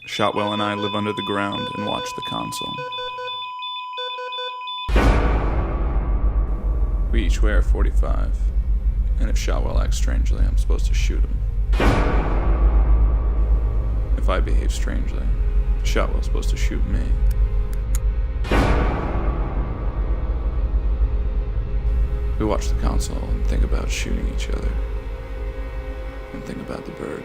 Shotwell and I live under the ground and watch the console. We each wear 45, and if Shotwell acts strangely, I'm supposed to shoot him. If I behave strangely, Shotwell's supposed to shoot me. We watch the console and think about shooting each other, and think about the bird.